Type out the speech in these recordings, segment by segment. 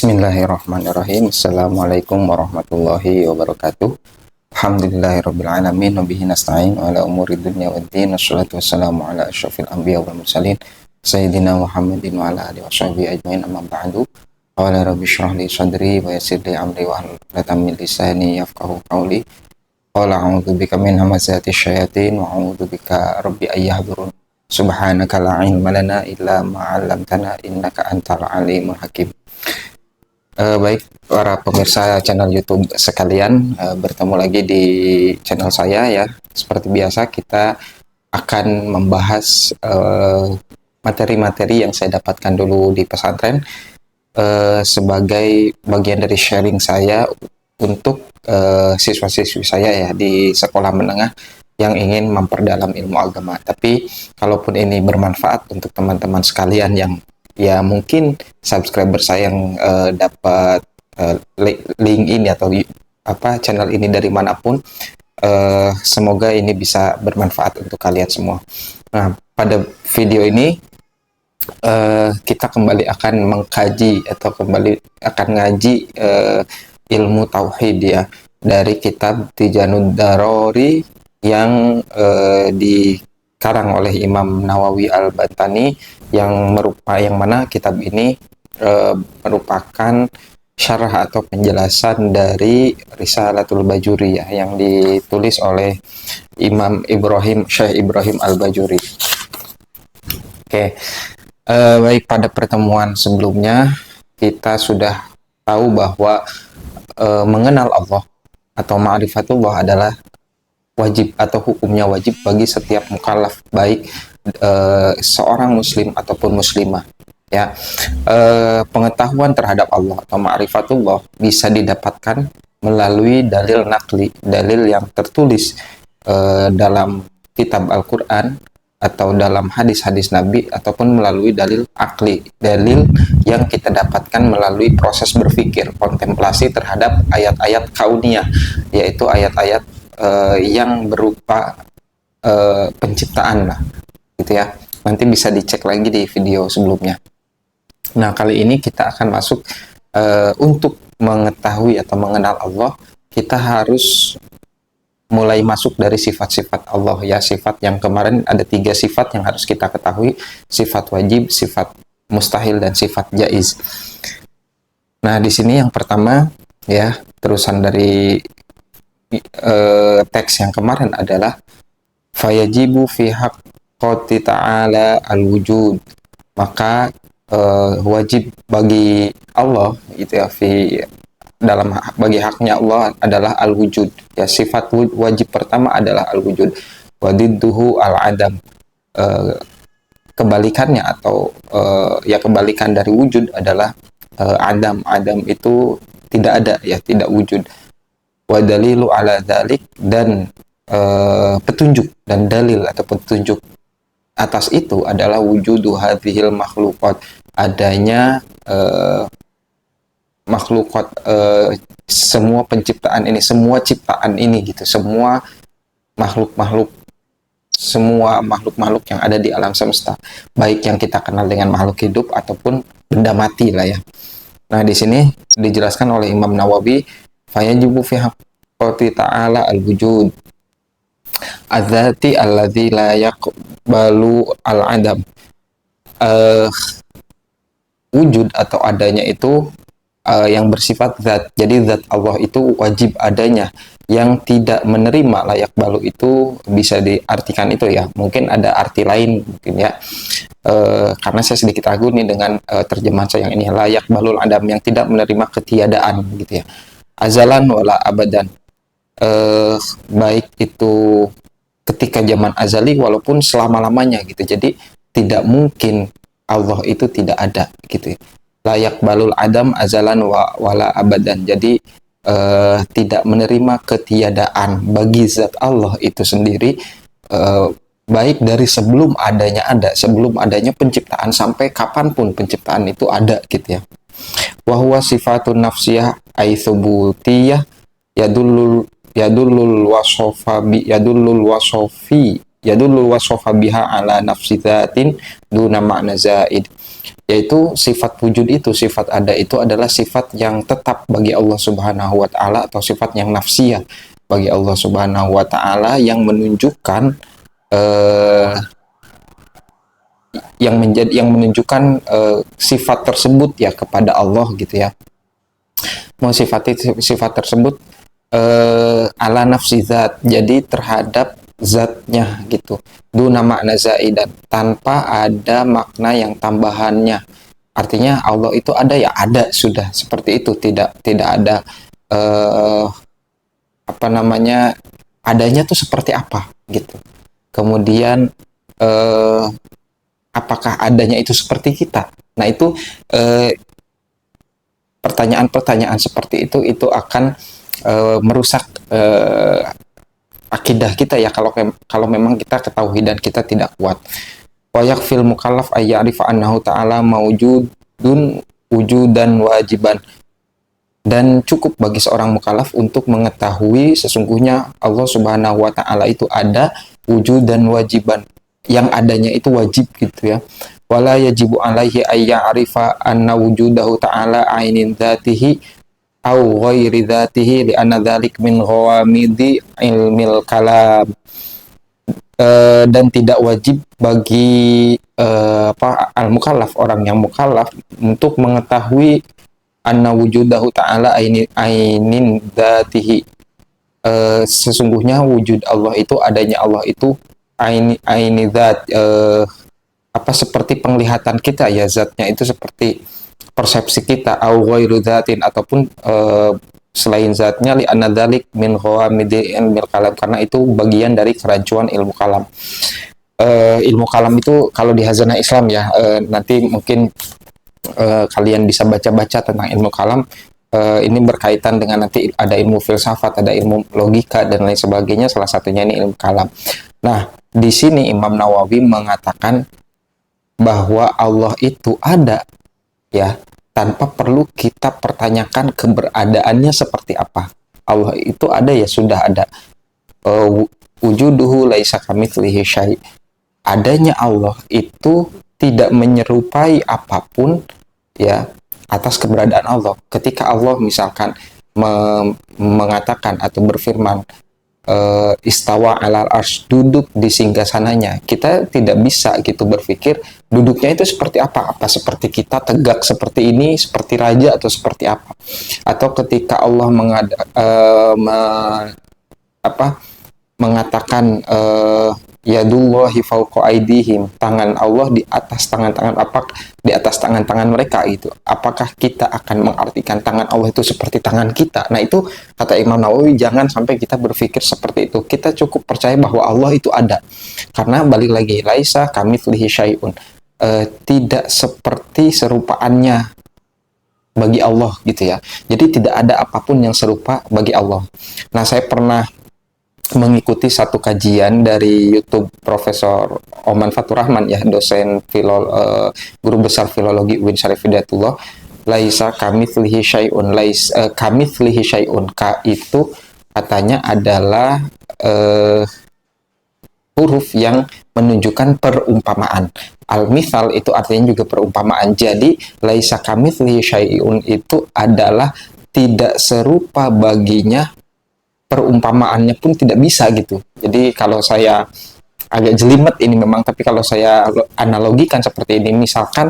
Bismillahirrahmanirrahim. Assalamualaikum warahmatullahi wabarakatuh. Alhamdulillahirabbil alamin wa bihi nasta'in ala umuri dunya waddin. Wassalatu wassalamu ala asyrafil anbiya wal mursalin sayyidina Muhammadin wa ala alihi washabbihi ajmain, amma ba'du. Qala rabbi shrah li sadri wa yassir li amri wa hlul 'uqdatam min lisani yafqahu qawli. Qala a'udzu bika min hamazati syayatin wa a'udzu bika rabbi ayyahdurun. Subhanaka la ilma lana illa ma 'allamtana innaka antal alimul hakim. Baik para pemirsa channel YouTube sekalian, bertemu lagi di channel saya ya. Seperti biasa kita akan membahas materi-materi yang saya dapatkan dulu di pesantren sebagai bagian dari sharing saya untuk siswa-siswi saya ya di sekolah menengah yang ingin memperdalam ilmu agama. Tapi kalaupun ini bermanfaat untuk teman-teman sekalian yang ya mungkin subscriber saya yang dapat link ini atau channel ini dari manapun, semoga ini bisa bermanfaat untuk kalian semua. Nah, pada video ini kita kembali akan mengkaji atau kembali akan ngaji ilmu tauhid ya dari kitab Tijanud Darori yang dikarang oleh Imam Nawawi Al-Bantani, yang mana kitab ini merupakan syarah atau penjelasan dari Risalatul Bajuri ya, yang ditulis oleh Imam Syekh Ibrahim Al-Bajuri. Oke. Baik, pada pertemuan sebelumnya kita sudah tahu bahwa mengenal Allah atau ma'rifatullah adalah wajib atau hukumnya wajib bagi setiap mukallaf, baik seorang muslim ataupun muslimah ya. Pengetahuan terhadap Allah atau ma'rifatullah bisa didapatkan melalui dalil nakli, dalil yang tertulis dalam kitab Al-Quran atau dalam hadis-hadis Nabi, ataupun melalui dalil akli, dalil yang kita dapatkan melalui proses berpikir, kontemplasi terhadap ayat-ayat kauniyah, yaitu ayat-ayat yang berupa penciptaan lah gitu ya. Nanti bisa dicek lagi di video sebelumnya. Nah, kali ini kita akan masuk untuk mengetahui atau mengenal Allah, kita harus mulai masuk dari sifat-sifat Allah ya. Sifat yang kemarin ada 3 sifat yang harus kita ketahui: sifat wajib, sifat mustahil, dan sifat jaiz. Nah, di sini yang pertama ya, terusan dari teks yang kemarin adalah fayajibu fi haqqati ta'ala al-wujud, maka wajib bagi Allah gitu ya, bagi haknya Allah adalah al-wujud ya. Sifat wajib pertama adalah al-wujud, wadidduhu al-adam, kebalikannya atau ya kebalikan dari wujud adalah adam. Adam itu tidak ada ya, tidak wujud. Wadalilu ala dzalik, dan petunjuk dan dalil atau petunjuk atas itu adalah wujudu hadhil makhluqat, adanya makhluqat, semua penciptaan ini, semua ciptaan ini gitu, semua makhluk-makhluk yang ada di alam semesta, baik yang kita kenal dengan makhluk hidup ataupun benda mati lah ya. Nah, di sini dijelaskan oleh Imam Nawawi, fayajibu fi haqqati ta'ala al-wujud adzati alladzi la yaqbalu al-adam. Wujud atau adanya itu yang bersifat zat. Jadi zat Allah itu wajib adanya, yang tidak menerima layak balu itu bisa diartikan itu ya. Mungkin ada arti lain mungkin ya. Karena saya sedikit ragu nih dengan terjemahan saya yang ini, layak balul adam, yang tidak menerima ketiadaan gitu ya. Azalan wala abadan, baik itu ketika zaman azali walaupun selama-lamanya gitu. Jadi tidak mungkin Allah itu tidak ada gitu ya. Layak balul adam azalan wala abadan, jadi tidak menerima ketiadaan bagi zat Allah itu sendiri, baik dari sebelum adanya ada, sebelum adanya penciptaan sampai kapanpun penciptaan itu ada gitu ya. Wahuwa sifatun nafsiyah ay thubutiyah yadullul wasofa biha ala nafsi dzatin duna makna zaid. yaitu sifat wujud itu, sifat ada itu adalah sifat yang tetap bagi Allah Subhanahu wa taala, atau sifat yang nafsiyah bagi Allah Subhanahu wa taala, yang menunjukkan eh, yang menunjukkan sifat tersebut ya kepada Allah gitu ya. Mau sifat tersebut ala nafsi zat, jadi terhadap zatnya gitu, duna makna zaidan, tanpa ada makna yang tambahannya. Artinya Allah itu ada ya ada, sudah seperti itu, tidak ada eh, apa namanya, adanya tuh seperti apa gitu. Kemudian eh, apakah adanya itu seperti kita? Nah itu eh, pertanyaan-pertanyaan seperti itu akan merusak akidah kita ya, kalau memang kita ketahui dan kita tidak kuat. Wa yakfil mukallaf ay ya'rifa annahu ta'ala mawjudun wujudan wajiban, dan cukup bagi seorang mukallaf untuk mengetahui sesungguhnya Allah Subhanahu wa taala itu ada wujud dan wajiban, yang adanya itu wajib gitu ya. Wala yajibu alaihi ay ya'rifa anna wujudahu ta'ala ainin dzatihi au ghairi dzatihi li anna dzalik min ghawamidi ilmil kalam. Dan tidak wajib bagi al-mukallaf, orang yang mukallaf, untuk mengetahui anna wujudahu ta'ala ainin dzatihi, sesungguhnya wujud Allah itu, adanya Allah itu aini dzat, seperti penglihatan kita ya, zatnya itu seperti persepsi kita, au ghairu dzatin, ataupun selain zatnya, li anna dzalik min ghamidi ilmil kalam, karena itu bagian dari kerancuan ilmu kalam. Ilmu kalam itu kalau di Hazanah Islam ya, nanti mungkin kalian bisa baca-baca tentang ilmu kalam. Ini berkaitan dengan nanti ada ilmu filsafat, ada ilmu logika dan lain sebagainya, salah satunya ini ilmu kalam. Nah, di sini Imam Nawawi mengatakan bahwa Allah itu ada ya, tanpa perlu kita pertanyakan keberadaannya seperti apa. Allah itu ada ya, sudah ada. Wujuduhu laisa kamitslihi syai'. Adanya Allah itu tidak menyerupai apapun ya atas keberadaan Allah. Ketika Allah misalkan mengatakan atau berfirman istawa alal arsy, duduk di singgasananya, kita tidak bisa gitu berpikir duduknya itu seperti apa seperti kita tegak seperti ini, seperti raja, atau seperti apa. Atau ketika Allah mengatakan yadullahi fawqa aidihim, tangan Allah di atas tangan-tangan di atas tangan-tangan mereka itu. Apakah kita akan mengartikan tangan Allah itu seperti tangan kita? Nah itu kata Imam Nawawi, jangan sampai kita berpikir seperti itu. Kita cukup percaya bahwa Allah itu ada. Karena balik lagi, laisa kamitslihi syai'un, tidak seperti serupaannya bagi Allah gitu ya. Jadi tidak ada apapun yang serupa bagi Allah. Nah saya pernah mengikuti satu kajian dari YouTube Profesor Oman Fatur Rahman ya, dosen guru besar filologi UIN Syarif Hidayatullah. Laisa kamitslihi syai'un, kamitslihi syai'un, ka itu katanya adalah huruf yang menunjukkan perumpamaan. Al-mithal itu artinya juga perumpamaan. Jadi laisa kamitslihi syai'un itu adalah tidak serupa baginya, perumpamaannya pun tidak bisa gitu. Jadi kalau saya agak jelimet ini memang, tapi kalau saya analogikan seperti ini, misalkan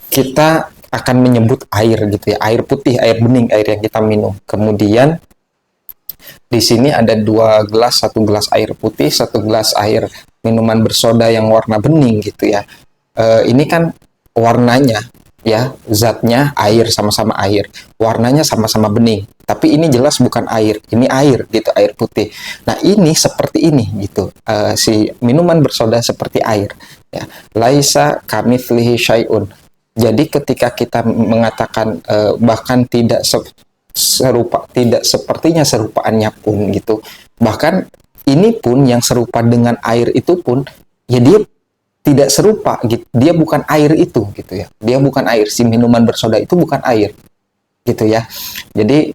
kita akan menyebut air gitu ya, air putih, air bening, air yang kita minum. Kemudian di sini ada 2 gelas, 1 gelas air putih, 1 gelas air minuman bersoda yang warna bening gitu ya. Ini kan warnanya ya, zatnya air, sama-sama air, warnanya sama-sama bening, tapi ini jelas bukan air, ini air gitu, air putih. Nah ini seperti ini gitu, si minuman bersoda seperti air ya. Laisa kamitslihi syai'un. Jadi ketika kita mengatakan bahkan tidak serupa, tidak sepertinya serupaannya pun gitu, bahkan ini pun yang serupa dengan air itu pun ya dia tidak serupa gitu. Dia bukan air itu gitu ya. Dia bukan air, si minuman bersoda itu bukan air gitu ya. Jadi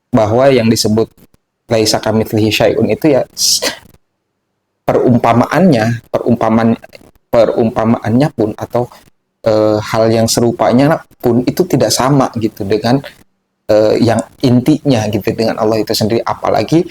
bahwa yang disebut laisa kamitslihi syai'un itu ya perumpamaan perumpamaannya pun atau hal yang serupanya pun itu tidak sama gitu dengan yang intinya gitu dengan Allah itu sendiri, apalagi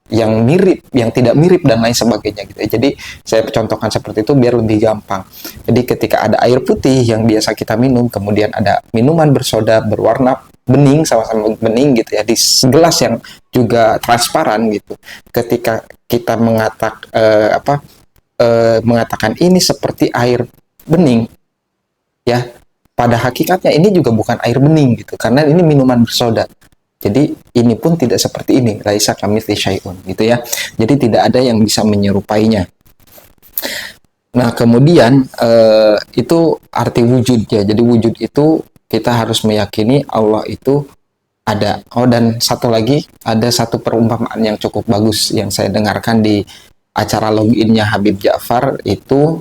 yang mirip, yang tidak mirip dan lain sebagainya gitu. Jadi saya contohkan seperti itu biar lebih gampang. Jadi ketika ada air putih yang biasa kita minum, kemudian ada minuman bersoda berwarna bening, sama-sama bening gitu ya, di gelas yang juga transparan gitu. Ketika kita mengatakan ini seperti air bening, ya pada hakikatnya ini juga bukan air bening gitu, karena ini minuman bersoda. Jadi ini pun tidak seperti ini, laisa kamitsli syai'un gitu ya. Jadi tidak ada yang bisa menyerupainya. Nah, kemudian itu arti wujud ya. Jadi wujud itu kita harus meyakini Allah itu ada. Oh, dan satu lagi, ada satu perumpamaan yang cukup bagus yang saya dengarkan di acara loginnya Habib Ja'far itu,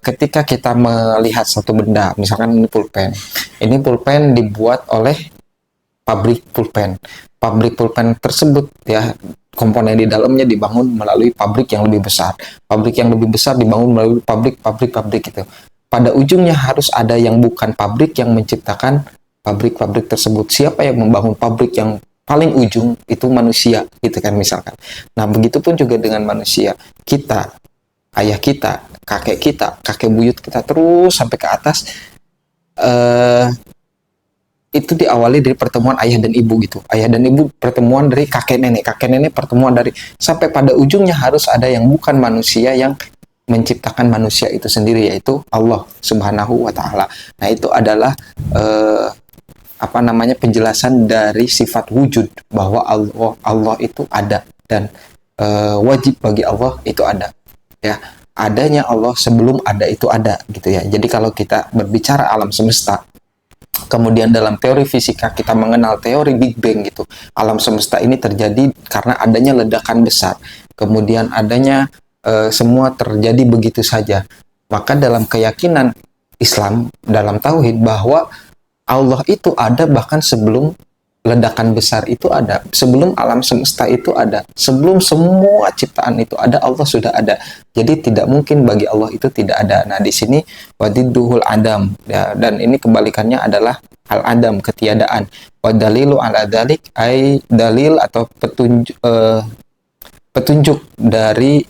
ketika kita melihat satu benda, misalkan ini pulpen. Ini pulpen dibuat oleh pabrik pulpen. Pabrik pulpen tersebut ya, komponen di dalamnya dibangun melalui pabrik yang lebih besar. Pabrik yang lebih besar dibangun melalui pabrik gitu. Pada ujungnya harus ada yang bukan pabrik yang menciptakan pabrik-pabrik tersebut. Siapa yang membangun pabrik yang paling ujung? Itu manusia gitu kan misalkan. Nah, begitupun juga dengan manusia. Kita, ayah kita, kakek buyut kita terus sampai ke atas, itu diawali dari pertemuan ayah dan ibu gitu. Ayah dan ibu pertemuan dari kakek nenek pertemuan dari, sampai pada ujungnya harus ada yang bukan manusia yang menciptakan manusia itu sendiri, yaitu Allah Subhanahu wa taala. Nah, itu adalah penjelasan dari sifat wujud, bahwa Allah itu ada, dan wajib bagi Allah itu ada. Ya, adanya Allah sebelum ada itu ada gitu ya. Jadi kalau kita berbicara alam semesta, kemudian dalam teori fisika kita mengenal teori Big Bang gitu. Alam semesta ini terjadi karena adanya ledakan besar. Kemudian adanya semua terjadi begitu saja. Maka dalam keyakinan Islam, dalam tauhid, bahwa Allah itu ada bahkan sebelum ledakan besar itu ada, sebelum alam semesta itu ada, sebelum semua ciptaan itu ada, Allah sudah ada. Jadi tidak mungkin bagi Allah itu tidak ada. Nah, di sini wadidduhul adam ya, dan ini kebalikannya adalah al adam, ketiadaan. Wa dalilu ala dzalik ai dalil atau petunjuk dari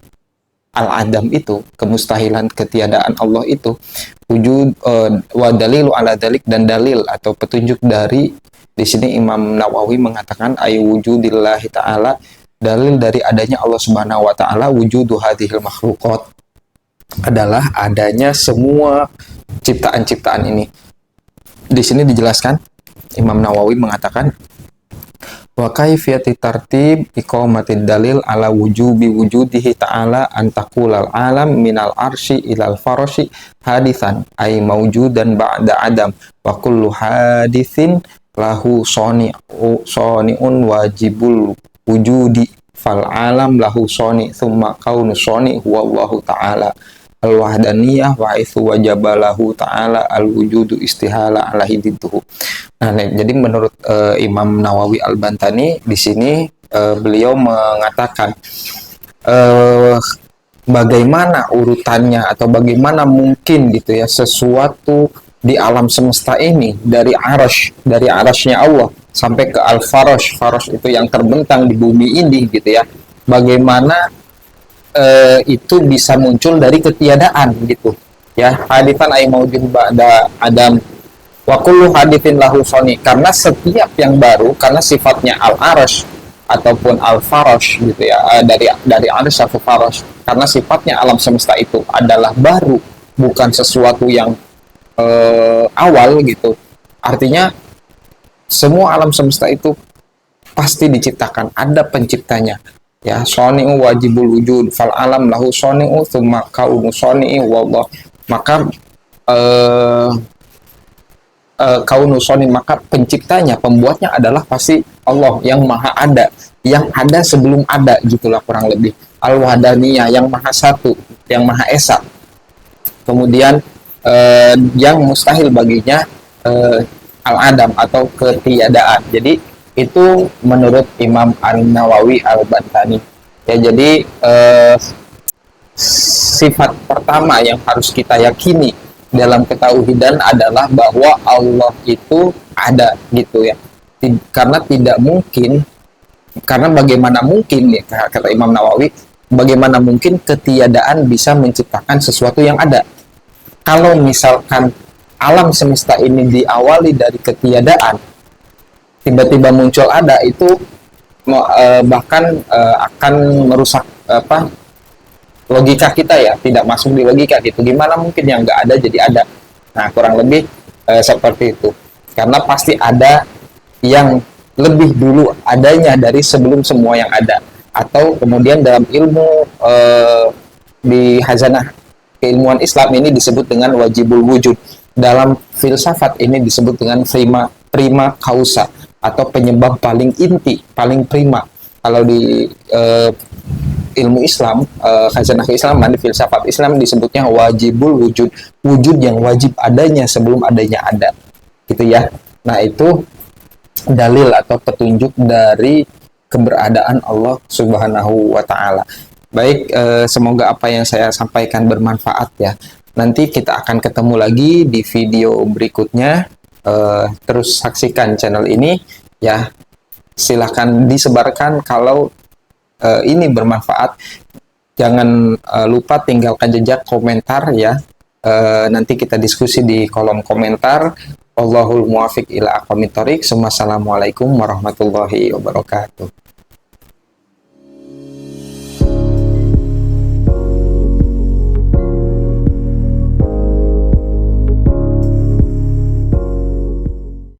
al adam itu, kemustahilan ketiadaan Allah itu, wujud wa dalilu ala dzalik, dan dalil atau petunjuk dari, di sini Imam Nawawi mengatakan ay wujudillahi ta'ala, dalil dari adanya Allah Subhanahu wa taala, wujudu hadhil makhluqat, adalah adanya semua ciptaan-ciptaan ini. Di sini dijelaskan, Imam Nawawi mengatakan wa kaifiyati tartib iqamatid dalil ala wujubi wujudihi ta'ala an taqulal alam minal arsy ilal farasy hadithan ay mawjudan ba'da adam wa kullu hadithin lahu soni'un wajibul wujudi fal alam lahu soni thumma kaunu soni huwa Allahu ta'ala al-wahdaniyah wa ithu wajabalahu ta'ala al-wujudu istihala ala hidituhu. Nah, jadi menurut Imam Nawawi Al-Bantani di sini beliau mengatakan bagaimana urutannya atau bagaimana mungkin gitu ya sesuatu di alam semesta ini dari arasy-nya Allah sampai ke al-farash. Farash itu yang terbentang di bumi ini gitu ya. Bagaimana itu bisa muncul dari ketiadaan gitu ya. Haditsan ay maujud ba'da adam wa kullu haditsin lahu sani, karena setiap yang baru, karena sifatnya al-arash ataupun al-farash gitu ya, dari arash atau farash, karena sifatnya alam semesta itu adalah baru, bukan sesuatu yang awal gitu. Artinya semua alam semesta itu pasti diciptakan, ada penciptanya ya. Soni'u wajibul wujud fal alam lahu soni'u thumma kaunu soni'i wallah. Maka kaunu soni, maka penciptanya, pembuatnya adalah pasti Allah yang maha ada, yang ada sebelum ada gitulah kurang lebih. Al-wahdaniyah, yang maha satu, yang maha esa. Kemudian yang mustahil baginya al-adam atau ketiadaan. Jadi itu menurut Imam An-Nawawi Al-Bantani ya. Jadi sifat pertama yang harus kita yakini dalam ketauhidan adalah bahwa Allah itu ada gitu ya. Karena tidak mungkin, karena bagaimana mungkin ya, kata Imam Nawawi, bagaimana mungkin ketiadaan bisa menciptakan sesuatu yang ada. Kalau misalkan alam semesta ini diawali dari ketiadaan, tiba-tiba muncul ada, itu bahkan akan merusak logika kita ya, tidak masuk di logika gitu. Gimana mungkin yang nggak ada jadi ada? Nah, kurang lebih seperti itu. Karena pasti ada yang lebih dulu adanya dari sebelum semua yang ada. Atau kemudian dalam ilmu di hazanah keilmuan Islam ini disebut dengan wajibul wujud. Dalam filsafat ini disebut dengan prima causa, atau penyebab paling inti, paling prima. Kalau di ilmu Islam, khazanah keislaman, di filsafat Islam disebutnya wajibul wujud, wujud yang wajib adanya sebelum adanya ada, gitu ya. Nah, itu dalil atau petunjuk dari keberadaan Allah Subhanahu wa taala. Baik, semoga apa yang saya sampaikan bermanfaat ya. Nanti kita akan ketemu lagi di video berikutnya. Terus saksikan channel ini ya. Silahkan disebarkan kalau ini bermanfaat. Jangan lupa tinggalkan jejak komentar ya. Nanti kita diskusi di kolom komentar. Wallahul muwafiq ila aqwamit thoriq. Wassalamualaikum warahmatullahi wabarakatuh.